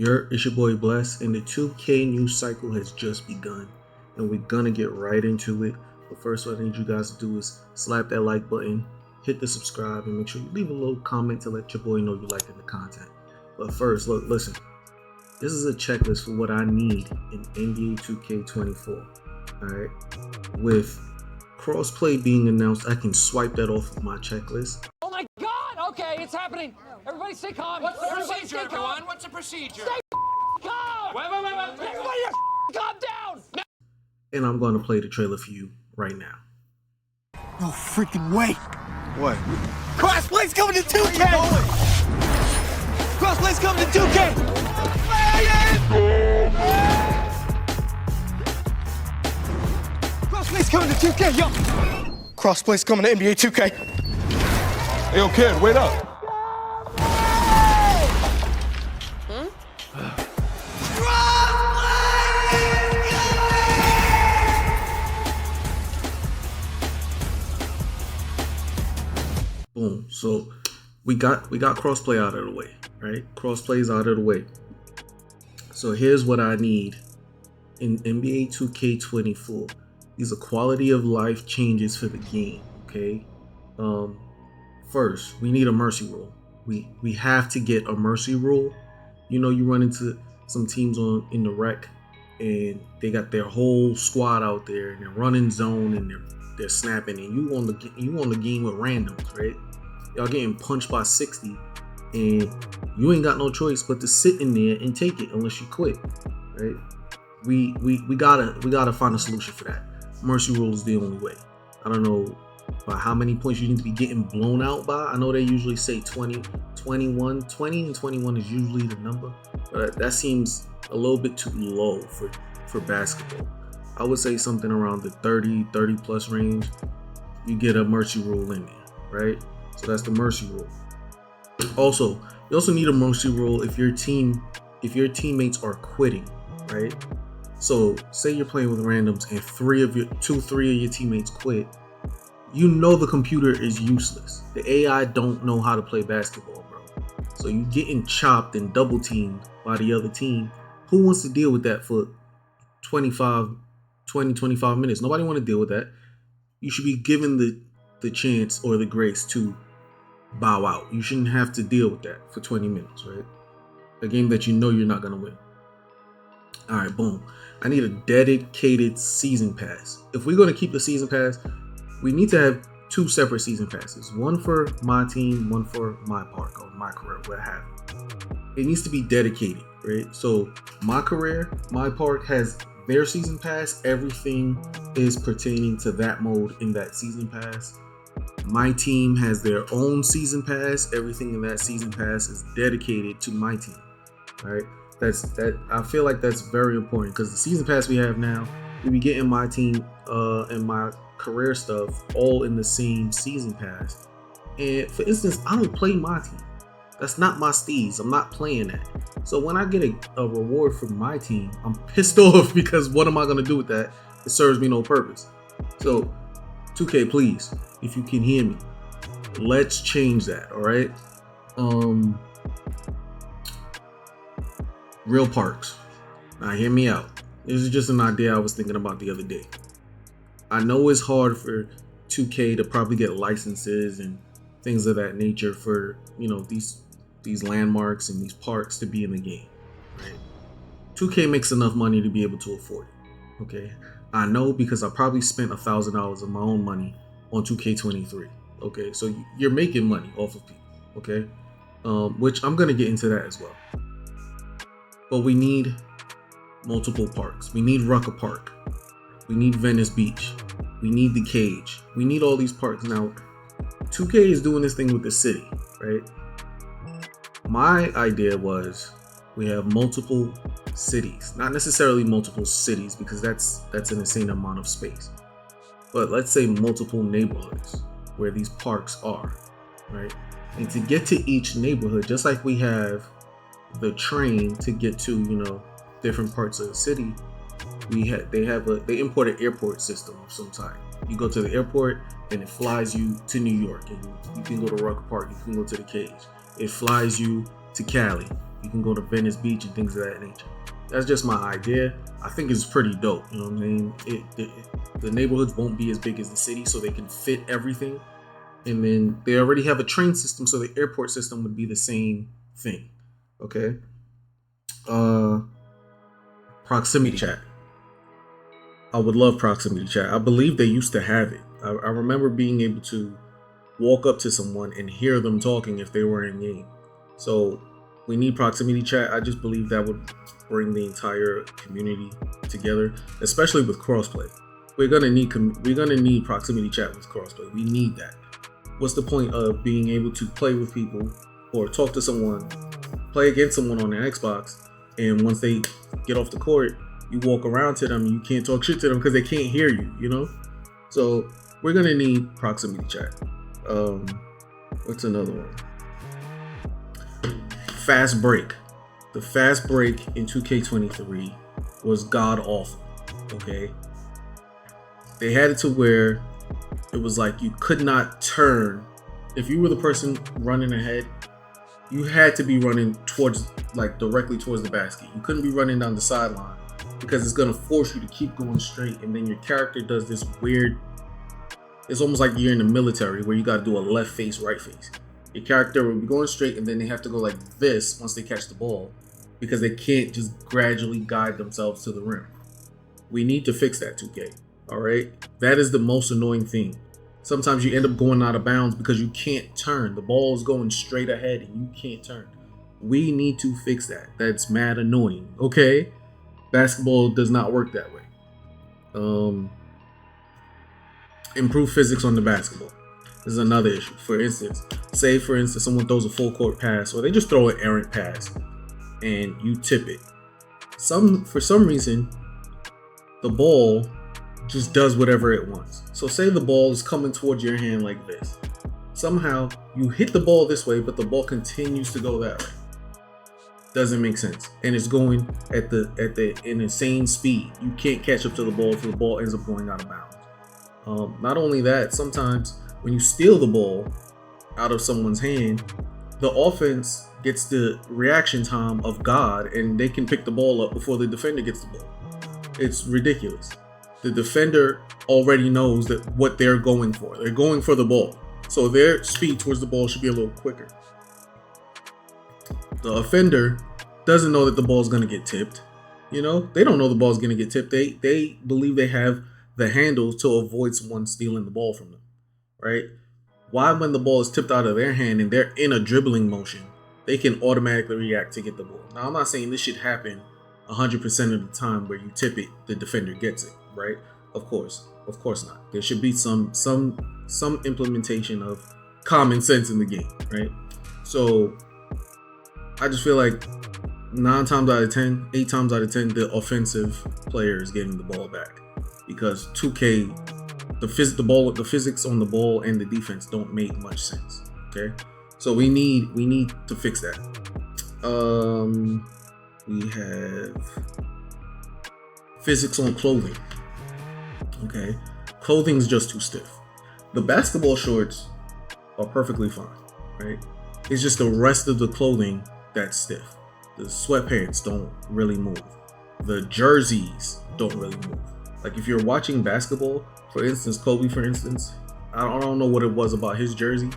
It's your boy Bless, and the 2K news cycle has just begun, and we're gonna get right into it. But first, what I need you guys to do is slap that like button, hit the subscribe, and make sure you leave a little comment to let your boy know you're liking the content. But first, listen. This is a checklist for what I need in NBA 2K24. Alright? With crossplay being announced, I can swipe that off of my checklist. Oh my God! Okay, it's happening. Everybody stay calm. What's the procedure, everyone? What's the procedure? Stay calm. Wait. Everybody, calm down. And I'm going to play the trailer for you right now. No freaking way. What? Crossplay's coming to 2K! Crossplay's coming to 2K! Crossplay's coming to 2K, yo! Crossplay's coming to NBA 2K. Hey, yo, kid, wait up. Boom. So we got crossplay out of the way, right? Crossplay's out of the way. So here's what I need in NBA 2K24. These are quality of life changes for the game. Okay. First, we need a mercy rule. We have to get a mercy rule. You know, you run into some teams in the rec, and they got their whole squad out there, and they're running zone, and they're snapping, and you on the game with randoms, right? Y'all getting punched by 60, and you ain't got no choice but to sit in there and take it unless you quit, right? We gotta find a solution for that. Mercy rule is the only way. I don't know by how many points you need to be getting blown out by. I know they usually say 20, 21, 20 and 21 is usually the number, but that seems a little bit too low for basketball. I would say something around the 30 plus range. You get a mercy rule in there, right? So that's the mercy rule. Also, you also need a mercy rule if your teammates are quitting, right? So say you're playing with randoms and three of your teammates quit. You know the computer is useless. The AI don't know how to play basketball, bro. So you getting chopped and double teamed by the other team. Who wants to deal with that for 25 minutes? Nobody want to deal with that. You should be given the chance or the grace to bow out. You shouldn't have to deal with that for 20 minutes, right? A game that you know you're not going to win. All right, boom. I need a dedicated season pass. If we're going to keep the season pass, we need to have two separate season passes. One for my team, one for my park or my career, what have you. It needs to be dedicated, right? So my career, my park has their season pass. Everything is pertaining to that mode in that season pass. My team has their own season pass. Everything in that season pass is dedicated to my team. All right. I feel like that's very important because the season pass we have now, we be getting my team and my career stuff all in the same season pass. And for instance, I don't play my team. That's not my steez. I'm not playing that. So when I get a reward from my team, I'm pissed off because what am I going to do with that? It serves me no purpose. So 2K, please, if you can hear me, let's change that. All right. Real parks. Now hear me out. This is just an idea I was thinking about the other day. I know it's hard for 2K to probably get licenses and things of that nature for, you know, these landmarks and these parks to be in the game. Right? 2K makes enough money to be able to afford it. Okay. I know because I probably spent $1,000 of my own money on 2K23. Okay. So you're making money off of people. Okay. Which I'm going to get into that as well. But we need multiple parks. We need Rucker Park. We need Venice Beach. We need the Cage. We need all these parks. Now, 2K is doing this thing with the city, right? My idea was we have multiple cities. Not necessarily multiple cities because that's an insane amount of space. But let's say multiple neighborhoods where these parks are, right? And to get to each neighborhood, just like we have the train to get to, you know, different parts of the city, they import an airport system of some type. You go to the airport and it flies you to New York, and you can go to Rucker Park, you can go to the Cage. It flies you to Cali, You can go to Venice Beach and things of that nature. That's just my idea. I think it's pretty dope. You know what I'm saying? The neighborhoods won't be as big as the city, so they can fit everything. And then they already have a train system, so the airport system would be the same thing. Okay. Proximity chat. I would love proximity chat. I believe they used to have it. I remember being able to walk up to someone and hear them talking if they were in game. So we need proximity chat. I just believe that would bring the entire community together, especially with crossplay. We're gonna need proximity chat with crossplay. We need that. What's the point of being able to play with people or talk to someone, play against someone on their Xbox, and once they get off the court, you walk around to them and you can't talk shit to them because they can't hear you, you know? So we're gonna need proximity chat. What's another one? Fast break. The fast break in 2K23 was god awful. Okay, they had it to where it was like you could not turn. If you were the person running ahead, you had to be running towards, like, directly towards the basket. You couldn't be running down the sideline because it's gonna force you to keep going straight, and then your character does this weird. It's almost like you're in the military where you got to do a left face, right face. Your character will be going straight, and then they have to go like this once they catch the ball because they can't just gradually guide themselves to the rim. We need to fix that, 2K. All right, that is the most annoying thing. Sometimes you end up going out of bounds because you can't turn. The ball is going straight ahead and you can't turn. We need to fix that. That's mad annoying. Okay, basketball does not work that way. Improve physics on the basketball. This is another issue. For instance, someone throws a full court pass, or they just throw an errant pass and you tip it. For some reason, the ball just does whatever it wants. So say the ball is coming towards your hand like this. Somehow you hit the ball this way, but the ball continues to go that way. Doesn't make sense. And it's going at an insane speed. You can't catch up to the ball, so the ball ends up going out of bounds. Not only that, sometimes when you steal the ball out of someone's hand, the offense gets the reaction time of God, and they can pick the ball up before the defender gets the ball. It's ridiculous. The defender already knows that what they're going for. They're going for the ball. So their speed towards the ball should be a little quicker. The offender doesn't know that the ball's going to get tipped. You know, they don't know the ball's going to get tipped. They believe they have the handles to avoid someone stealing the ball from them, right? Why, when the ball is tipped out of their hand and they're in a dribbling motion, they can automatically react to get the ball. Now, I'm not saying this should happen 100% of the time where you tip it, the defender gets it, right? Of course not. There should be some implementation of common sense in the game, right? So I just feel like 8 times out of 10, the offensive player is getting the ball back. Because 2K, the physics on the ball and the defense don't make much sense. Okay, so we need to fix that. We have physics on clothing. Okay, clothing's just too stiff. The basketball shorts are perfectly fine, right? It's just the rest of the clothing that's stiff. The sweatpants don't really move. The jerseys don't really move. Like, if you're watching basketball, for instance, Kobe, for instance, I don't know what it was about his jersey,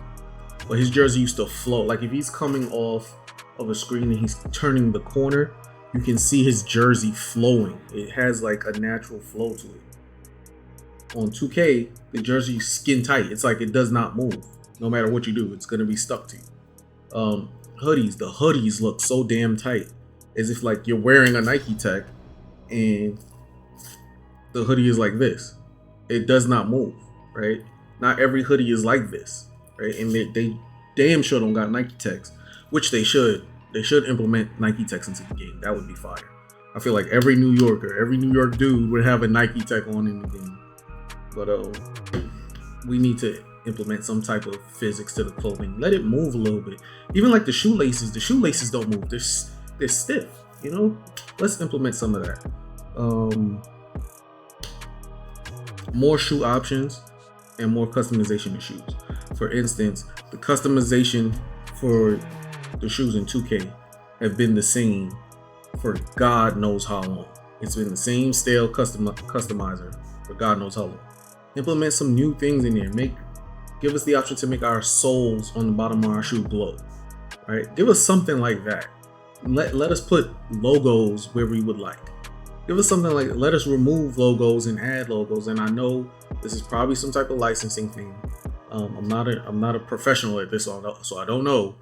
but his jersey used to float. Like, if he's coming off of a screen and he's turning the corner, you can see his jersey flowing. It has like a natural flow to it. On 2K, the jersey's skin tight. It's like it does not move. No matter what you do, it's going to be stuck to you. The hoodies look so damn tight, as if like you're wearing a Nike Tech and the hoodie is like this. It does not move, right? Not every hoodie is like this, right? And they damn sure don't got Nike Techs, which they should. They should implement Nike Techs into the game. That would be fire. I feel like every New York dude would have a Nike Tech on in the game. But we need to implement some type of physics to the clothing. Let it move a little bit. Even like the shoelaces don't move. They're stiff, you know? Let's implement some of that. More shoe options and more customization of shoes. For instance, the customization for the shoes in 2K have been the same for God knows how long. It's been the same stale customizer for God knows how long. Implement some new things in there. Give us the option to make our soles on the bottom of our shoe glow. Right? Give us something like that. Let us put logos where we would like. Give us something like, let us remove logos and add logos. And I know this is probably some type of licensing thing. I'm not a professional at this, so I don't know.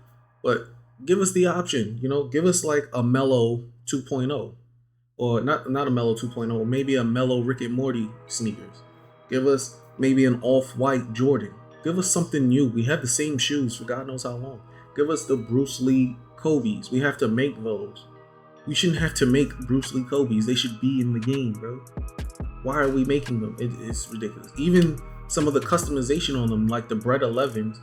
But give us the option. Give us like a Mellow 2.0, or not a Mellow 2.0, maybe a Mellow Rick and Morty sneakers. Give us maybe an off-white Jordan. Give us something new. We have the same shoes for God knows how long. Give us the Bruce Lee Kobe's. We have to make those. We shouldn't have to make Bruce Lee Kobe's. They should be in the game, bro. Why are we making them? It's ridiculous. Even some of the customization on them, like the Bread 11s,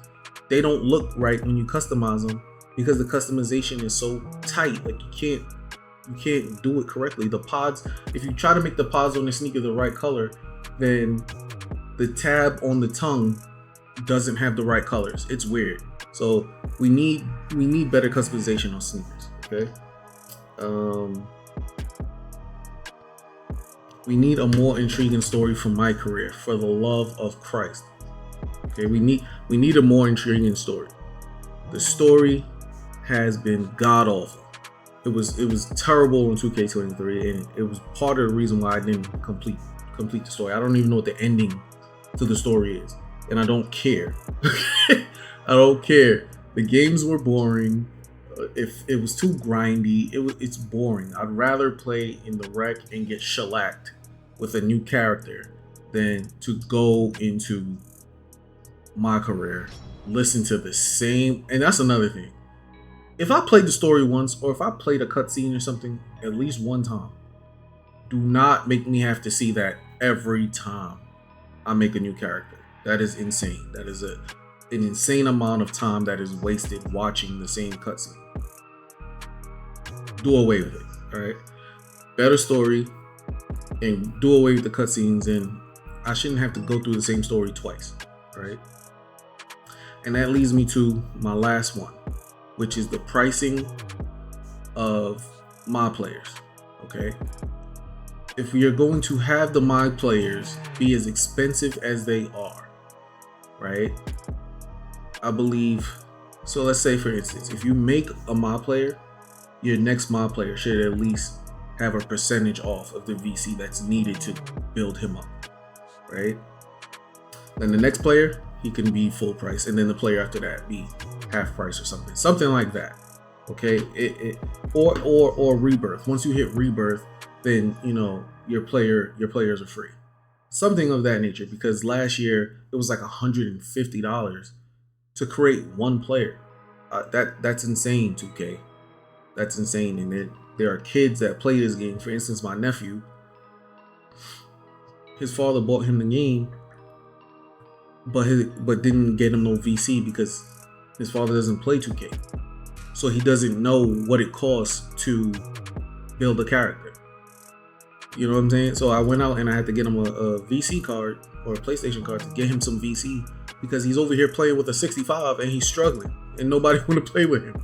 they don't look right when you customize them because the customization is so tight. Like you can't do it correctly. The pods, if you try to make the pods on the sneaker the right color, then the tab on the tongue doesn't have the right colors. It's weird. So we need better customization on sneakers. Okay. We need a more intriguing story from my career, for the love of Christ. Okay, we need a more intriguing story. The story has been god awful. It was terrible in 2K23, and it was part of the reason why I didn't complete the story. I don't even know what the ending to the story is, and I don't care. I don't care. The games were boring. If it was too grindy, it's boring. I'd rather play in the wreck and get shellacked with a new character than to go into my career, listen to the same. And that's another thing. If I played the story once, or if I played a cutscene or something at least one time, do not make me have to see that every time I make a new character. That is insane. That is an insane amount of time that is wasted watching the same cutscene. Do away with it. All right, better story, and do away with the cutscenes, and I shouldn't have to go through the same story twice. Right, and that leads me to my last one, which is the pricing of my players. Okay, if we are going to have the my players be as expensive as they are, right, I believe, so let's say for instance, if you make a my player, your next mod player should at least have a percentage off of the VC that's needed to build him up, right? Then the next player, he can be full price, and then the player after that be half price or something like that. Okay, or rebirth. Once you hit rebirth, then your players are free, something of that nature. Because last year it was like $150 to create one player. That's insane, 2K. That's insane. And there are kids that play this game. For instance, my nephew, his father bought him the game, but didn't get him no VC because his father doesn't play 2K. So he doesn't know what it costs to build a character. You know what I'm saying? So I went out and I had to get him a VC card, or a PlayStation card, to get him some VC, because he's over here playing with a 65 and he's struggling and nobody want to play with him.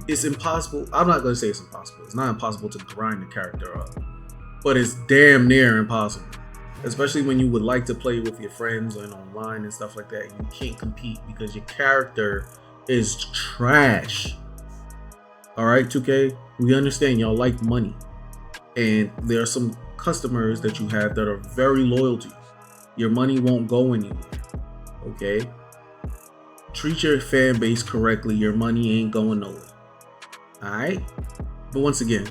It's impossible. I'm not going to say it's impossible. It's not impossible to grind the character up, but it's damn near impossible. Especially when you would like to play with your friends and online and stuff like that. You can't compete because your character is trash. All right, 2K, we understand y'all like money, and there are some customers that you have that are very loyal to you. Your money won't go anywhere. Okay, treat your fan base correctly. Your money ain't going nowhere. All right, but once again,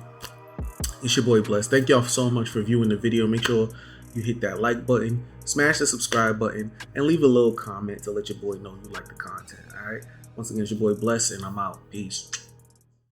it's your boy Bless. Thank y'all so much for viewing the video. Make sure you hit that like button, smash the subscribe button, and leave a little comment to let your boy know you like the content. All right, once again, it's your boy Bless, and I'm out. Peace.